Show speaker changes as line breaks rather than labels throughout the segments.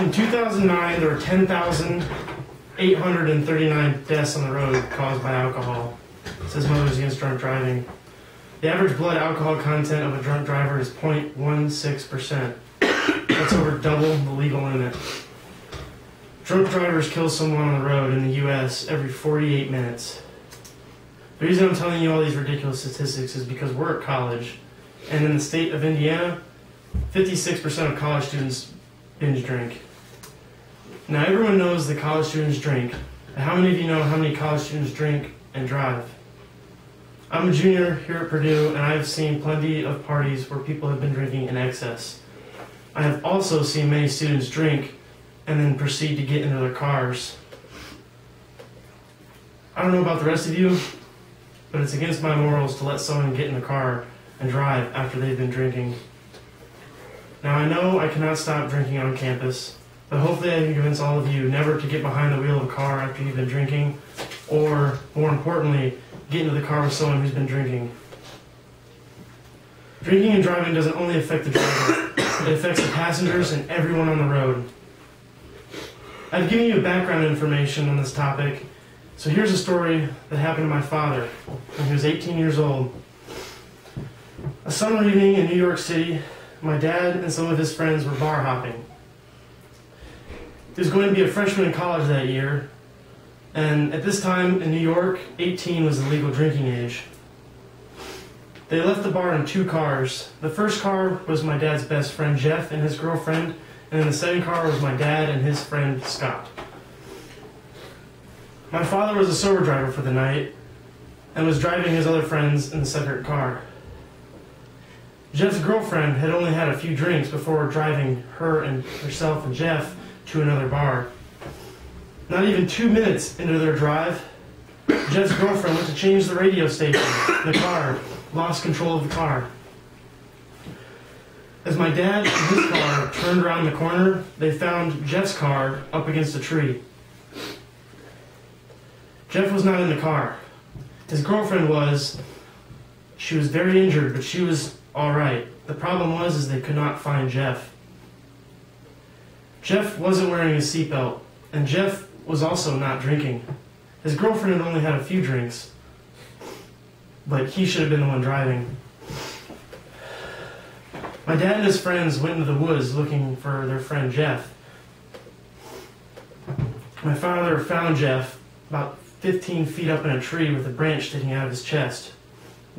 In 2009, there were 10,839 deaths on the road caused by alcohol, says Mothers Against Drunk Driving. The average blood alcohol content of a drunk driver is 0.16%. That's over double the legal limit. Drunk drivers kill someone on the road in the U.S. every 48 minutes. The reason I'm telling you all these ridiculous statistics is because we're at college, and in the state of Indiana, 56% of college students binge drink. Now, everyone knows that college students drink, but how many of you know how many college students drink and drive? I'm a junior here at Purdue, and I've seen plenty of parties where people have been drinking in excess. I have also seen many students drink and then proceed to get into their cars. I don't know about the rest of you, but it's against my morals to let someone get in the car and drive after they've been drinking. Now, I know I cannot stop drinking on campus, but hopefully I can convince all of you never to get behind the wheel of a car after you've been drinking, or, more importantly, get into the car with someone who's been drinking. Drinking and driving doesn't only affect the driver, it affects the passengers and everyone on the road. I've given you background information on this topic, so here's a story that happened to my father when he was 18 years old. A summer evening in New York City, my dad and some of his friends were bar hopping. He was going to be a freshman in college that year, and at this time in New York, 18 was the legal drinking age. They left the bar in 2 cars. The first car was my dad's best friend Jeff and his girlfriend, and in the second car was my dad and his friend Scott. My father was a sober driver for the night and was driving his other friends in the separate car. Jeff's girlfriend had only had a few drinks before driving herself and Jeff to another bar. Not even 2 minutes into their drive, Jeff's girlfriend went to change the radio station in the car, lost control of the car. As my dad and his car turned around the corner, they found Jeff's car up against a tree. Jeff was not in the car. His girlfriend was. She was very injured, but she was all right. The problem was they could not find Jeff. Jeff wasn't wearing a seatbelt, and Jeff was also not drinking. His girlfriend had only had a few drinks, but he should have been the one driving. My dad and his friends went into the woods looking for their friend Jeff. My father found Jeff about 15 feet up in a tree with a branch sticking out of his chest.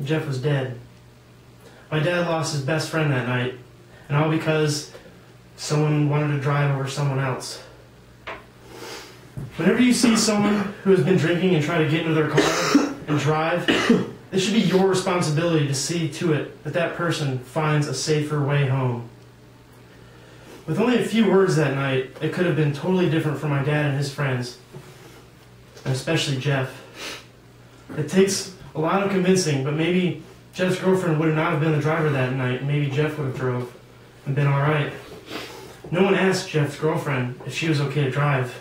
Jeff was dead. My dad lost his best friend that night, and all because someone wanted to drive over someone else. Whenever you see someone who has been drinking and try to get into their car and drive, it should be your responsibility to see to it that that person finds a safer way home. With only a few words that night, it could have been totally different for my dad and his friends, and especially Jeff. It takes a lot of convincing, but maybe Jeff's girlfriend would not have been the driver that night, and maybe Jeff would have drove and been all right. No one asked Jeff's girlfriend if she was okay to drive,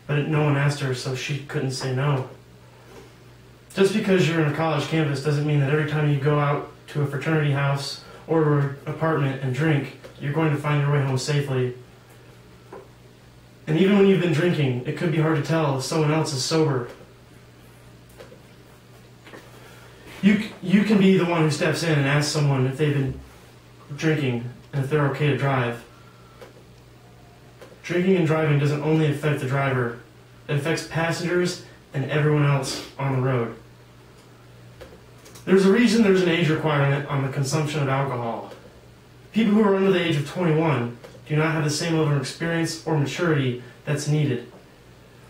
but no one asked her, so she couldn't say no. Just because you're in a college campus doesn't mean that every time you go out to a fraternity house or an apartment and drink, you're going to find your way home safely. And even when you've been drinking, it could be hard to tell if someone else is sober. You can be the one who steps in and asks someone if they've been drinking and if they're okay to drive. Drinking and driving doesn't only affect the driver, it affects passengers and everyone else on the road. There's a reason there's an age requirement on the consumption of alcohol. People who are under the age of 21 do not have the same level of experience or maturity that's needed.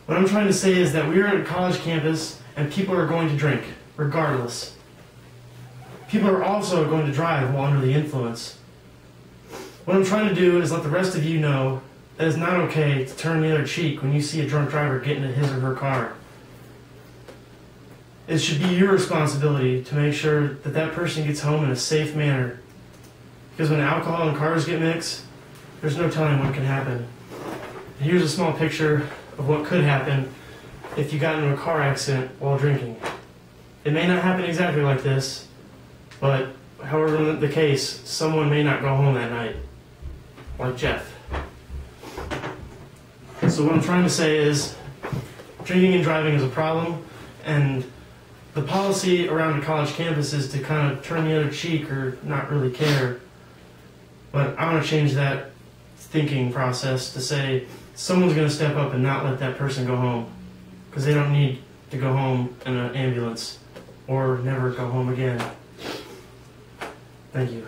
What I'm trying to say is that we are at a college campus and people are going to drink, regardless. People are also going to drive while under the influence. What I'm trying to do is let the rest of you know that it's not okay to turn the other cheek when you see a drunk driver get into his or her car. It should be your responsibility to make sure that that person gets home in a safe manner. Because when alcohol and cars get mixed, there's no telling what can happen. And here's a small picture of what could happen if you got into a car accident while drinking. It may not happen exactly like this, but however the case, someone may not go home that night, like Jeff. So what I'm trying to say is drinking and driving is a problem, and the policy around a college campus is to kind of turn the other cheek or not really care. But I want to change that thinking process to say someone's going to step up and not let that person go home, because they don't need to go home in an ambulance or never go home again. Thank you.